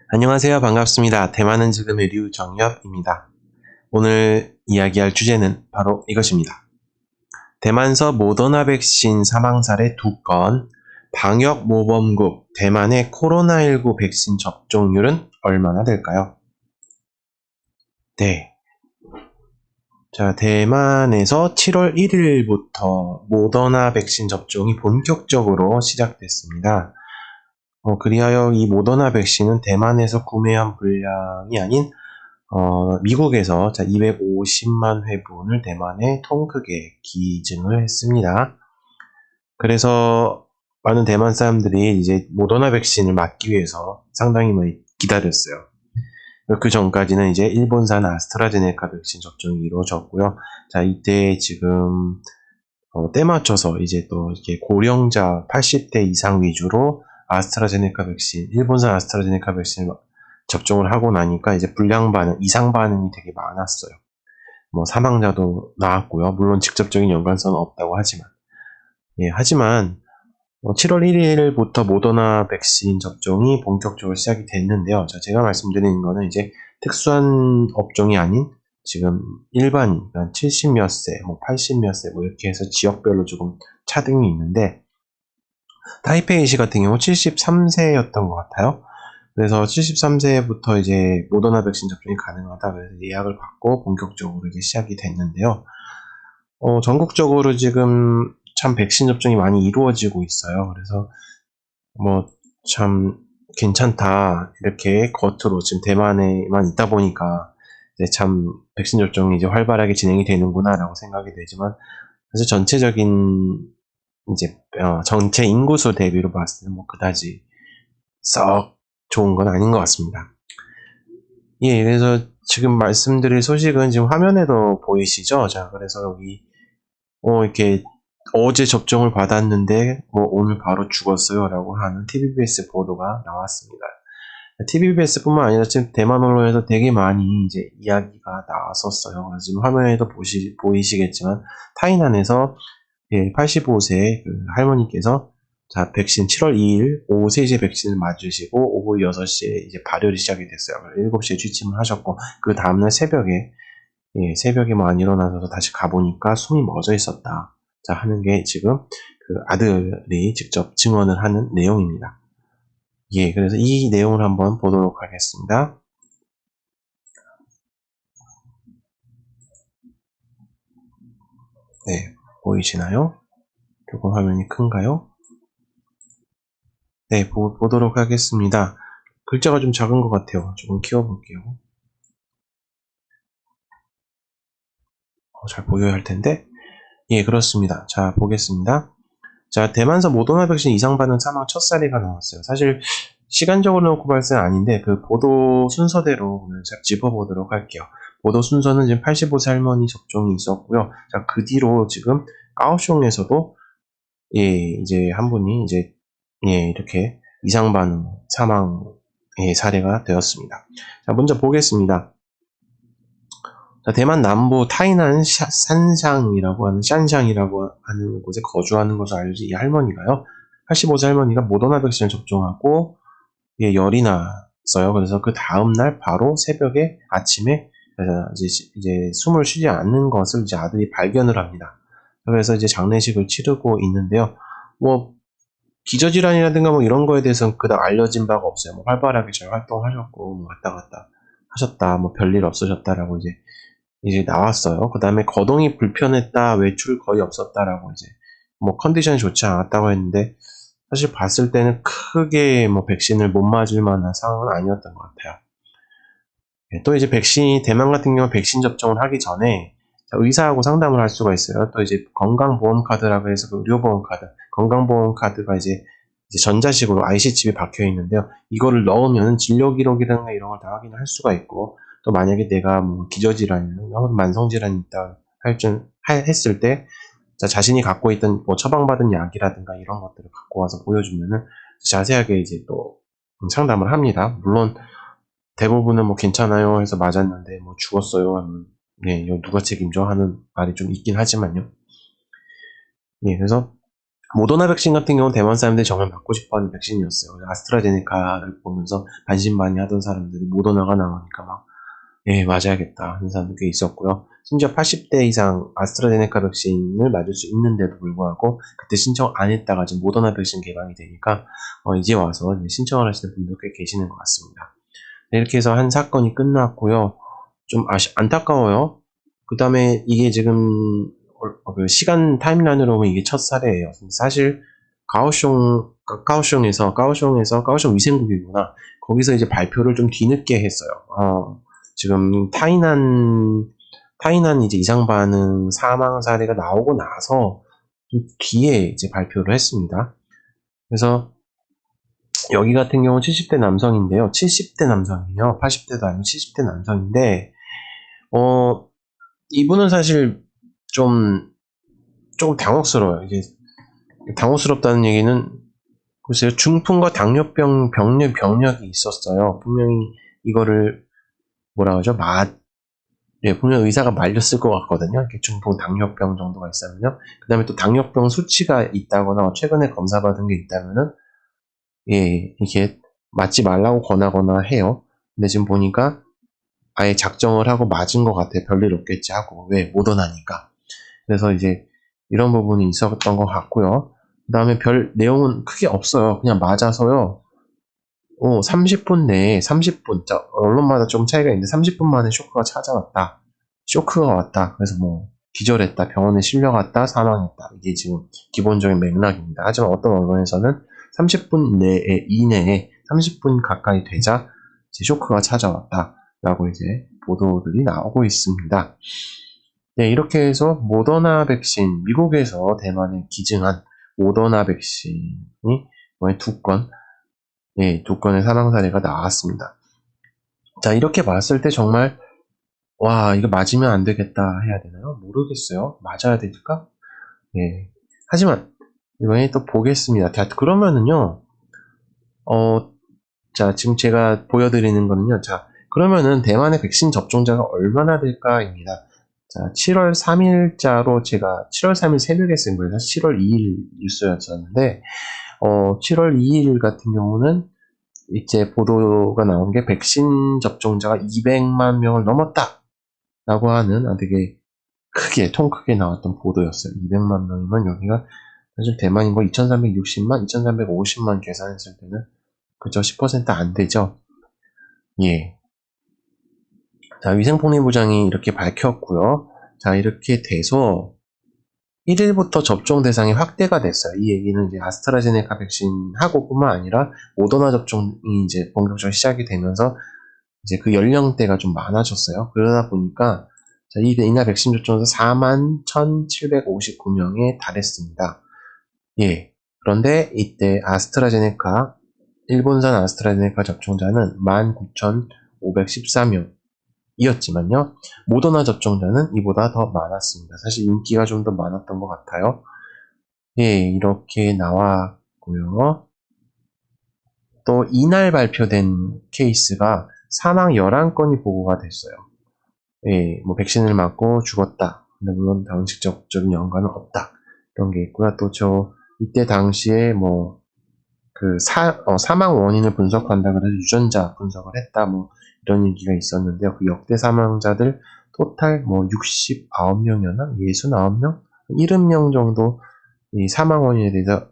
안녕하세요. 반갑습니다. 대만은 지금의 류정엽입니다. 오늘 이야기할 주제는 바로 이것입니다. 대만서 모더나 백신 사망 사례 2건, 방역 모범국 대만의 코로나19 백신 접종률은 얼마나 될까요? 네. 자, 대만에서 7월 1일부터 모더나 백신 접종이 본격적으로 시작됐습니다. 그리하여 이 모더나 백신은 대만에서 구매한 분량이 아닌 미국에서 250만 회분을 대만에 통 크게 기증을 했습니다. 그래서 많은 대만 사람들이 이제 모더나 백신을 맞기 위해서 상당히 많이 기다렸어요. 그 전까지는 이제 일본산 아스트라제네카 백신 접종이 이루어졌고요. 자, 이때 지금 때 맞춰서 이제 또 이렇게 고령자 80대 이상 위주로 아스트라제네카 백신, 일본산 아스트라제네카 백신을 접종을 하고 나니까 이제 불량 반응, 이상 반응이 되게 많았어요. 뭐 사망자도 나왔고요. 물론 직접적인 연관성은 없다고 하지만, 하지만 7월 1일부터 모더나 백신 접종이 본격적으로 시작이 됐는데요. 자, 제가 말씀드리는 거는 이제 특수한 업종이 아닌 지금 일반인, 70몇 세, 80몇 세, 이렇게 해서 지역별로 조금 차등이 있는데, 타이페이시 같은 경우 73세였던 것 같아요. 그래서 73세부터 이제 모더나 백신 접종이 가능하다. 그래서 예약을 받고 본격적으로 이제 시작이 됐는데요. 전국적으로 지금 참 백신 접종이 많이 이루어지고 있어요. 그래서 뭐 참 괜찮다. 이렇게 겉으로 지금 대만에만 있다 보니까 이제 참 백신 접종이 이제 활발하게 진행이 되는구나라고 생각이 되지만 사실 전체적인 이제 전체 인구수 대비로 봤을 때는 뭐 그다지 썩 좋은 건 아닌 것 같습니다. 예, 그래서 지금 말씀드릴 소식은 지금 화면에도 보이시죠? 자, 그래서 여기 이렇게 어제 접종을 받았는데 오늘 바로 죽었어요라고 하는 TVBS 보도가 나왔습니다. TVBS뿐만 아니라 지금 대만 언론에서 되게 많이 이제 이야기가 나왔었어요. 그래서 지금 화면에도 보이시겠지만 타이난에서 85세 그 할머니께서 자, 백신 7월 2일 오후 3시에 백신을 맞으시고 오후 6시에 이제 발열이 시작이 됐어요. 7시에 취침을 하셨고 그 다음날 새벽에 뭐 안 일어나서 다시 가보니까 숨이 멎어 있었다. 자, 하는 게 지금 그 아들이 직접 증언을 하는 내용입니다. 예, 그래서 이 내용을 한번 보도록 하겠습니다. 네, 보이시나요? 조금 화면이 큰가요? 네, 보도록 하겠습니다. 글자가 좀 작은 것 같아요. 조금 키워볼게요. 잘 보여야 할 텐데. 예, 그렇습니다. 자, 보겠습니다. 자, 대만서 모더나 백신 이상 반응 사망 첫 사례가 나왔어요. 사실 시간적으로 놓고 봤을 때 아닌데 그 보도 순서대로 오늘 짚어보도록 할게요. 보도 순서는 지금 85세 할머니 접종이 있었고요. 자, 그 뒤로 지금 까오숑에서도 이제 한 분이 이제 이렇게 이상 반응 사망 사례가 되었습니다. 자, 먼저 보겠습니다. 자, 대만 남부 타이난 산샹이라고 하는 샨샹이라고 하는 곳에 거주하는 것으로 알려진 이 할머니가요. 85세 할머니가 모더나 백신을 접종하고 열이 났어요. 그래서 그 다음날 바로 새벽에 아침에 이제 숨을 쉬지 않는 것을 이제 아들이 발견을 합니다. 그래서 이제 장례식을 치르고 있는데요. 뭐 기저질환이라든가 뭐 이런 거에 대해서는 그닥 알려진 바가 없어요. 뭐 활발하게 잘 활동하셨고 뭐 왔다 갔다 하셨다. 뭐 별일 없으셨다라고 이제 나왔어요. 그 다음에 거동이 불편했다, 외출 거의 없었다라고 이제 뭐 컨디션이 좋지 않았다고 했는데 사실 봤을 때는 크게 뭐 백신을 못 맞을 만한 상황은 아니었던 것 같아요. 또 이제 대만 같은 경우 백신 접종을 하기 전에 의사하고 상담을 할 수가 있어요. 또 이제 건강보험카드라고 해서 그 의료보험카드, 건강보험카드가 이제 전자식으로 IC칩이 박혀 있는데요. 이거를 넣으면 진료기록이라든가 이런 걸 다 확인을 할 수가 있고, 또 만약에 내가 뭐 기저질환이나 만성질환이 있다 했을 때, 자신이 갖고 있던 뭐 처방받은 약이라든가 이런 것들을 갖고 와서 보여주면은 자세하게 이제 또 상담을 합니다. 물론 대부분은 뭐 괜찮아요 해서 맞았는데 뭐 죽었어요 하면 이거 누가 책임져 하는 말이 좀 있긴 하지만요. 그래서 모더나 백신 같은 경우는 대만 사람들이 정말 맞고 싶어하는 백신이었어요. 아스트라제네카를 보면서 반신반의하던 사람들이 모더나가 나오니까 막 예, 맞아야겠다 하는 사람도 꽤 있었고요. 심지어 80대 이상 아스트라제네카 백신을 맞을 수 있는데도 불구하고 그때 신청 안 했다가 지금 모더나 백신 개방이 되니까 이제 와서 이제 신청을 하시는 분도 꽤 계시는 것 같습니다. 네, 이렇게 해서 한 사건이 끝났고요. 좀 안타까워요. 그 다음에 이게 지금 그 시간 타임라인으로 보면 이게 첫 사례예요. 사실 가오숑 위생국이구나. 거기서 이제 발표를 좀 뒤늦게 했어요. 지금 타이난 이제 이상 반응 사망 사례가 나오고 나서 좀 뒤에 이제 발표를 했습니다. 그래서 여기 같은 경우는 70대 남성인데요. 70대 남성이에요. 80대도 아니고 70대 남성인데, 이분은 사실 조금 당혹스러워요. 이게, 당혹스럽다는 얘기는, 글쎄요, 중풍과 당뇨병 병력이 있었어요. 분명히 이거를, 뭐라 그러죠? 예, 분명 의사가 말렸을 것 같거든요. 이렇게 중풍 당뇨병 정도가 있으면요. 그 다음에 또 당뇨병 수치가 있다거나, 최근에 검사받은 게 있다면은, 예, 이게 맞지 말라고 권하거나 해요. 근데 지금 보니까 아예 작정을 하고 맞은 것 같아요. 별일 없겠지 하고. 왜? 모더나니까. 그래서 이제 이런 부분이 있었던 것 같고요. 그 다음에 별 내용은 크게 없어요. 그냥 맞아서요. 30분 내에 30분, 언론마다 좀 차이가 있는데 30분 만에 쇼크가 찾아왔다. 쇼크가 왔다. 그래서 뭐 기절했다. 병원에 실려갔다. 사망했다. 이게 지금 기본적인 맥락입니다. 하지만 어떤 언론에서는 30분 이내에 30분 가까이 되자 이제 쇼크가 찾아왔다. 라고 이제 보도들이 나오고 있습니다. 네, 이렇게 해서 모더나 백신, 미국에서 대만에 기증한 모더나 백신이 두 건의 사망 사례가 나왔습니다. 자, 이렇게 봤을 때 정말, 와, 이거 맞으면 안 되겠다 해야 되나요? 모르겠어요. 맞아야 될까? 예. 하지만, 이번에 또 보겠습니다. 자, 그러면은요, 자, 지금 제가 보여드리는 거는요, 자, 그러면은 대만의 백신 접종자가 얼마나 될까입니다. 자, 7월 3일자로 제가 7월 3일 새벽에 쓴 거예요. 7월 2일 뉴스였었는데, 7월 2일 같은 경우는 이제 보도가 나온 게 백신 접종자가 200만 명을 넘었다! 라고 하는 되게 통 크게 나왔던 보도였어요. 200만 명이면 여기가 사실 대만인 거 2360만, 2350만 계산했을 때는 그저 10%안 되죠. 예. 자, 위생복리부장이 이렇게 밝혔고요. 자, 이렇게 돼서 1일부터 접종 대상이 확대가 됐어요. 이 얘기는 이제 아스트라제네카 백신하고 뿐만 아니라 모더나 접종이 이제 본격적으로 시작이 되면서 이제 그 연령대가 좀 많아졌어요. 그러다 보니까 자, 이날 백신 접종자 41,759명에 달했습니다. 예. 그런데 이때 일본산 아스트라제네카 접종자는 19,514명이었지만요. 모더나 접종자는 이보다 더 많았습니다. 사실 인기가 좀 더 많았던 것 같아요. 예, 이렇게 나왔고요. 또 이날 발표된 케이스가 사망 11건이 보고가 됐어요. 예, 뭐 백신을 맞고 죽었다. 근데 물론 다른 직접적인 연관은 없다. 이런 게 있고요. 또 이때 당시에 사망 원인을 분석한다 그래서 유전자 분석을 했다. 이런 얘기가 있었는데요. 그 역대 사망자들 토탈 69명이었나? 69명? 70명 정도 이 사망 원인에 대해서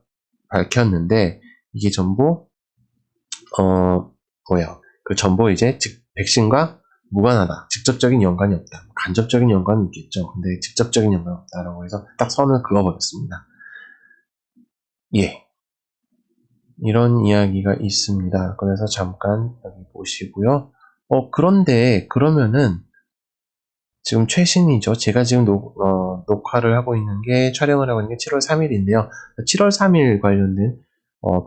밝혔는데 이게 전부 그 전부 이제 백신과 무관하다. 직접적인 연관이 없다. 간접적인 연관은 있겠죠. 근데 직접적인 연관이 없다라고 해서 딱 선을 그어버렸습니다. 예. 이런 이야기가 있습니다. 그래서 잠깐 여기 보시고요. 그런데 그러면은 지금 최신이죠. 제가 지금 녹화를 하고 있는 게 촬영을 하고 있는 게 7월 3일인데요. 7월 3일 관련된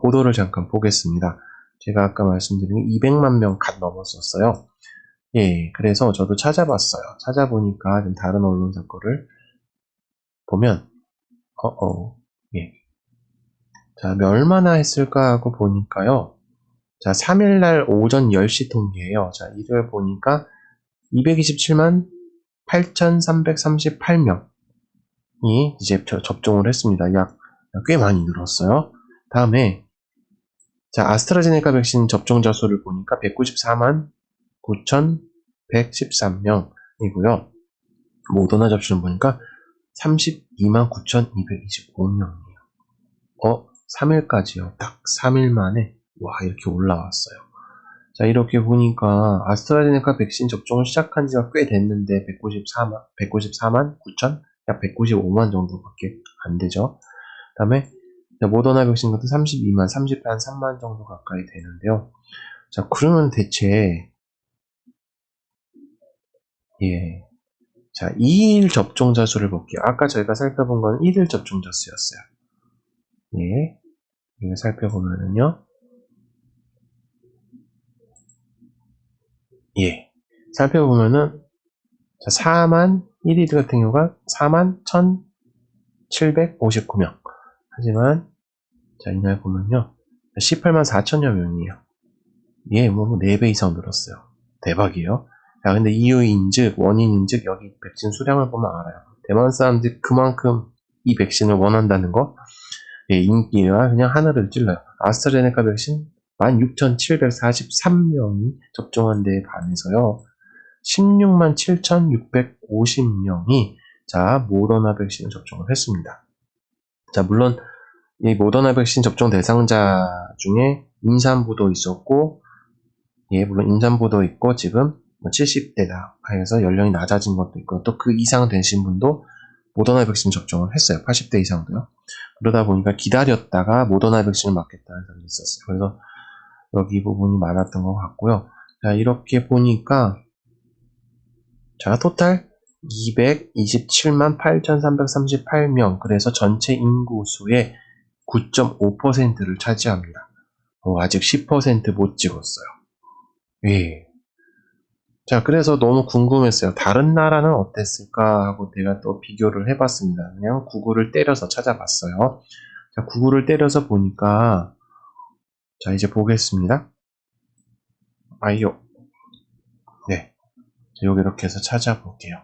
보도를 잠깐 보겠습니다. 제가 아까 말씀드린 게 200만 명 갓 넘었었어요. 예, 그래서 저도 찾아봤어요. 찾아보니까 좀 다른 언론사 거를 보면, 예. 자, 얼마나 했을까 하고 보니까요. 자, 3일날 오전 10시 통계예요. 자, 이걸 보니까 227만 8,338명이 이제 접종을 했습니다. 약 꽤 많이 늘었어요. 다음에 자, 아스트라제네카 백신 접종자 수를 보니까 194만 9,113명이고요. 모더나 접종을 보니까 32만 9,225명이에요. 3일까지요. 딱 3일 만에 와 이렇게 올라왔어요. 자, 이렇게 보니까 아스트라제네카 백신 접종을 시작한 지가 꽤 됐는데 194만 9천, 약 195만 정도밖에 안 되죠. 그 다음에 모더나 백신 같은 32만, 30한 3만 정도 가까이 되는데요. 자, 그러면 대체 자, 2일 접종자 수를 볼게요. 아까 저희가 살펴본 건 1일 접종자 수였어요. 이거 살펴보면은요. 살펴보면은 자, 4만 1일 같은 경우가 4만 1,759명. 하지만 자, 이날 보면요. 18만 4천여 명이에요. 뭐 4배 이상 늘었어요. 대박이에요. 자, 근데 이유인즉, 원인인즉, 여기 백신 수량을 보면 알아요. 대만 사람들이 그만큼 이 백신을 원한다는 거, 인기가 그냥 하늘을 찔러요. 아스트라제네카 백신 16,743명이 접종한 데에 반해서요. 16만 7,650명이 자, 모더나 백신을 접종을 했습니다. 자, 물론 이 모더나 백신 접종 대상자 중에 임산부도 있었고, 물론 임산부도 있고, 지금 70대다 해서 연령이 낮아진 것도 있고, 또 그 이상 되신 분도 모더나 백신 접종을 했어요. 80대 이상도요. 그러다 보니까 기다렸다가 모더나 백신을 맞겠다는 사람이 있었어요. 그래서 여기 부분이 많았던 것 같고요. 자, 이렇게 보니까, 자, 토탈 227만 8,338명. 그래서 전체 인구수의 9.5%를 차지합니다. 아직 10% 못 찍었어요. 자, 그래서 너무 궁금했어요. 다른 나라는 어땠을까 하고 내가 또 비교를 해봤습니다. 그냥 구글을 때려서 찾아봤어요. 자, 구글을 때려서 보니까, 자, 이제 보겠습니다. 여기 이렇게 해서 찾아볼게요.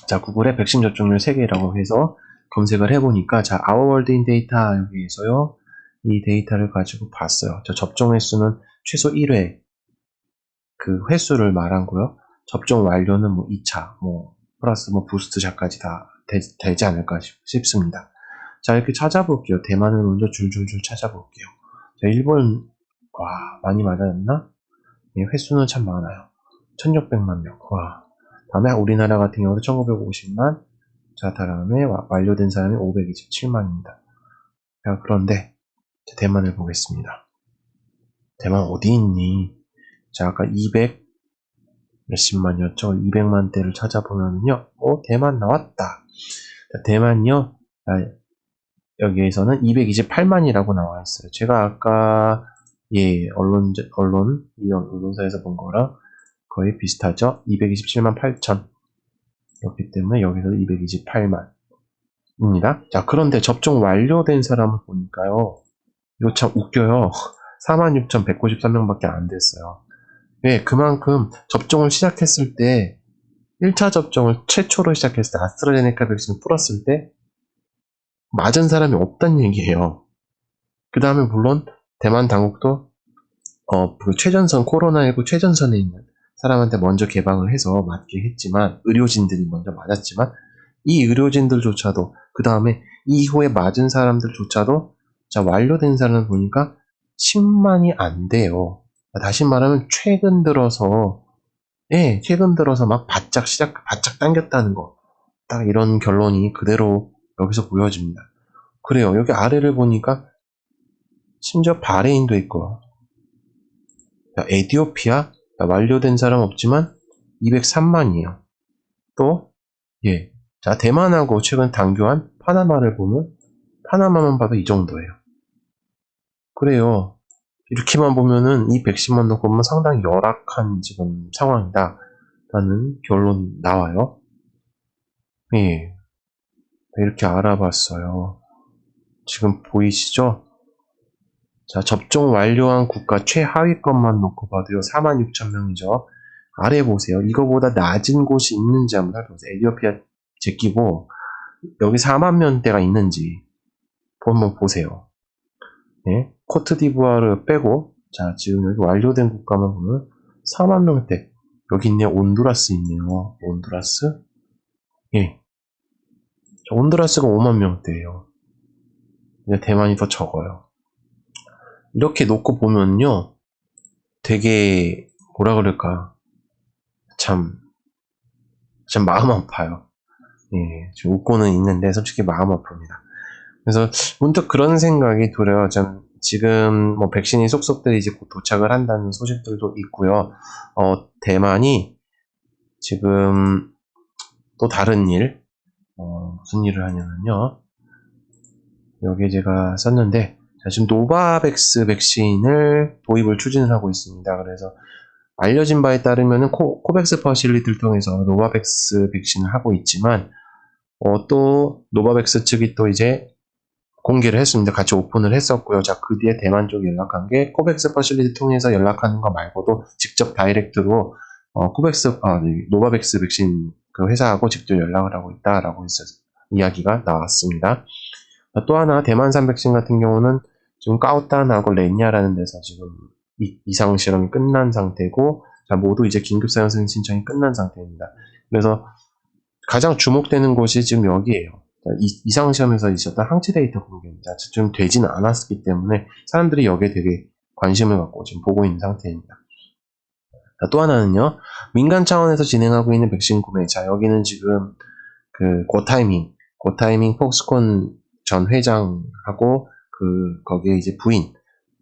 자, 구글에 백신 접종률 3개라고 해서 검색을 해보니까, 자, Our World in Data 여기에서요, 이 데이터를 가지고 봤어요. 자, 접종 횟수는 최소 1회, 그 횟수를 말한 거요. 접종 완료는 2차, 플러스 부스트샷까지 다 되지 않을까 싶습니다. 자, 이렇게 찾아볼게요. 대만을 먼저 줄줄줄 찾아볼게요. 자, 일본, 많이 맞았나? 횟수는 참 많아요. 1600만 명. 다음에 우리나라 같은 경우도 1950만. 자, 다음에 완료된 사람이 527만입니다. 자, 그런데 대만을 보겠습니다. 대만 어디 있니? 자, 아까 200 몇십만이었죠. 200만대를 찾아보면요. 대만 나왔다. 자, 대만요. 여기에서는 228만이라고 나와 있어요. 제가 아까 이 언론사에서 본 거랑 거의 비슷하죠. 227만 8천. 그렇기 때문에 여기서 228만입니다. 자, 그런데 접종 완료된 사람을 보니까요. 이거 참 웃겨요. 46,193명밖에 안 됐어요. 그만큼 접종을 시작했을 때 1차 접종을 최초로 시작했을 때 아스트라제네카 백신을 풀었을 때 맞은 사람이 없다는 얘기예요. 그 다음에 물론 대만 당국도 그 최전선 코로나19 최전선에 있는 사람한테 먼저 개방을 해서 맞게 했지만 의료진들이 먼저 맞았지만 이 의료진들조차도 그 다음에 이후에 맞은 사람들조차도 자 완료된 사람을 보니까 10만이 안 돼요. 다시 말하면 최근 들어서 막 바짝 당겼다는 거. 딱 이런 결론이 그대로 여기서 보여집니다. 그래요. 여기 아래를 보니까 심지어 바레인도 있고 에티오피아 완료된 사람 없지만 203만이에요. 또 자 대만하고 최근 당교한 파나마를 보면 파나마만 봐도 이 정도예요. 그래요. 이렇게만 보면은 이 백신만 놓고 보면 상당히 열악한 지금 상황이다 라는 결론 나와요. 이렇게 알아봤어요. 지금 보이시죠? 자, 접종 완료한 국가 최하위 것만 놓고 봐도요, 46,000명이죠. 아래 보세요. 이거보다 낮은 곳이 있는지 한번 살펴보세요. 에티오피아 제끼고, 여기 4만 명대가 있는지, 한번 보세요. 네, 코트디부아르 빼고, 자, 지금 여기 완료된 국가만 보면 4만 명대. 여기 있네요. 온두라스 있네요. 온두라스. 예. 온두라스가 5만 명대예요. 대만이 더 적어요. 이렇게 놓고 보면요. 되게, 뭐라 그럴까. 참 마음 아파요. 예, 좀 웃고는 있는데, 솔직히 마음 아픕니다. 그래서 문득 그런 생각이 들어요. 지금 뭐 백신이 속속들이 이제 곧 도착을 한다는 소식들도 있고요. 대만이 지금 또 다른 일, 무슨 일을 하냐면요. 여기에 제가 썼는데, 자, 지금 노바백스 백신을 도입을 추진을 하고 있습니다. 그래서 알려진 바에 따르면은 코백스 퍼실리티를 통해서 노바백스 백신을 하고 있지만, 또 노바백스 측이 또 이제 공개를 했습니다. 같이 오픈을 했었고요. 자, 그 뒤에 대만 쪽이 연락한 게 코백스 퍼실리티 통해서 연락하는 거 말고도 직접 다이렉트로 노바백스 백신 그 회사하고 직접 연락을 하고 있다라고 이야기가 나왔습니다. 또 하나 대만산 백신 같은 경우는 지금 까오탄하고 렌야라는 데서 지금 이상 실험이 끝난 상태고, 자, 모두 이제 긴급 사용 승인 신청이 끝난 상태입니다. 그래서 가장 주목되는 곳이 지금 여기에요. 이상 시험에서 있었던 항체 데이터 공개입니다. 지금 되지는 않았기 때문에 사람들이 여기에 되게 관심을 갖고 지금 보고 있는 상태입니다. 자, 또 하나는요, 민간 차원에서 진행하고 있는 백신 구매. 자, 여기는 지금 그 고타이밍 폭스콘 전 회장하고 거기에 이제 부인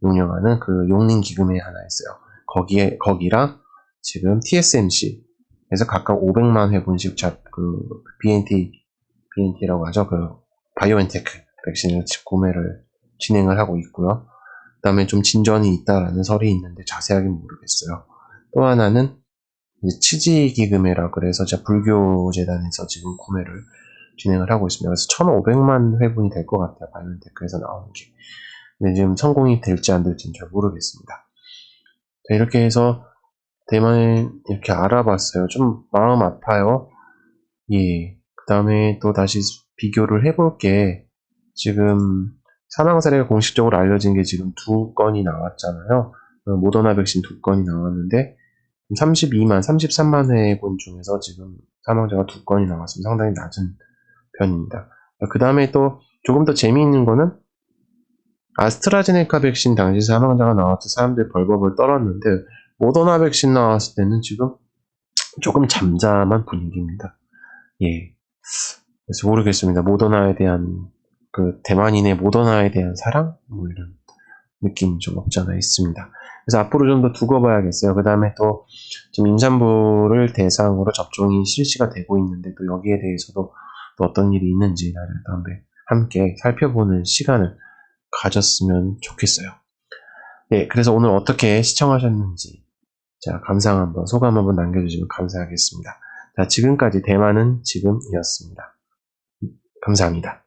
운영하는 그 용린 기금회 하나 있어요. 거기랑 지금 TSMC 에서 각각 500만 회분씩 BNT라고 하죠. 그 바이오엔테크 백신을 구매를 진행을 하고 있고요. 그 다음에 좀 진전이 있다라는 설이 있는데 자세하게 모르겠어요. 또 하나는 치지기금회라 그래서 불교재단에서 지금 구매를 진행을 하고 있습니다. 그래서 1,500만 회분이 될 것 같아요. 바이오엔테크에서 나오는 게. 근데 지금 성공이 될지 안 될지는 잘 모르겠습니다. 자, 이렇게 해서 대만을 이렇게 알아봤어요. 좀 마음 아파요. 예. 그 다음에 또 다시 비교를 해볼게. 지금 사망 사례가 공식적으로 알려진 게 지금 2건이 나왔잖아요. 모더나 백신 2건이 나왔는데 33만 회분 중에서 지금 사망자가 2건이 나왔습니다. 상당히 낮은 편입니다. 그 다음에 또 조금 더 재미있는 거는 아스트라제네카 백신 당시 사망자가 나왔을 때 사람들이 벌벌벌 떨었는데 모더나 백신 나왔을 때는 지금 조금 잠잠한 분위기입니다. 예. 그래서 모르겠습니다. 모더나에 대한 대만인의 모더나에 대한 사랑? 뭐 이런 느낌이 좀 없지 않아 있습니다. 그래서 앞으로 좀 더 두고 봐야겠어요. 그 다음에 또 지금 임산부를 대상으로 접종이 실시가 되고 있는데 또 여기에 대해서도 또 어떤 일이 있는지 나를 함께 살펴보는 시간을 가졌으면 좋겠어요. 네, 그래서 오늘 어떻게 시청하셨는지 자, 소감 한번 남겨주시면 감사하겠습니다. 자, 지금까지 대만은 지금이었습니다. 감사합니다.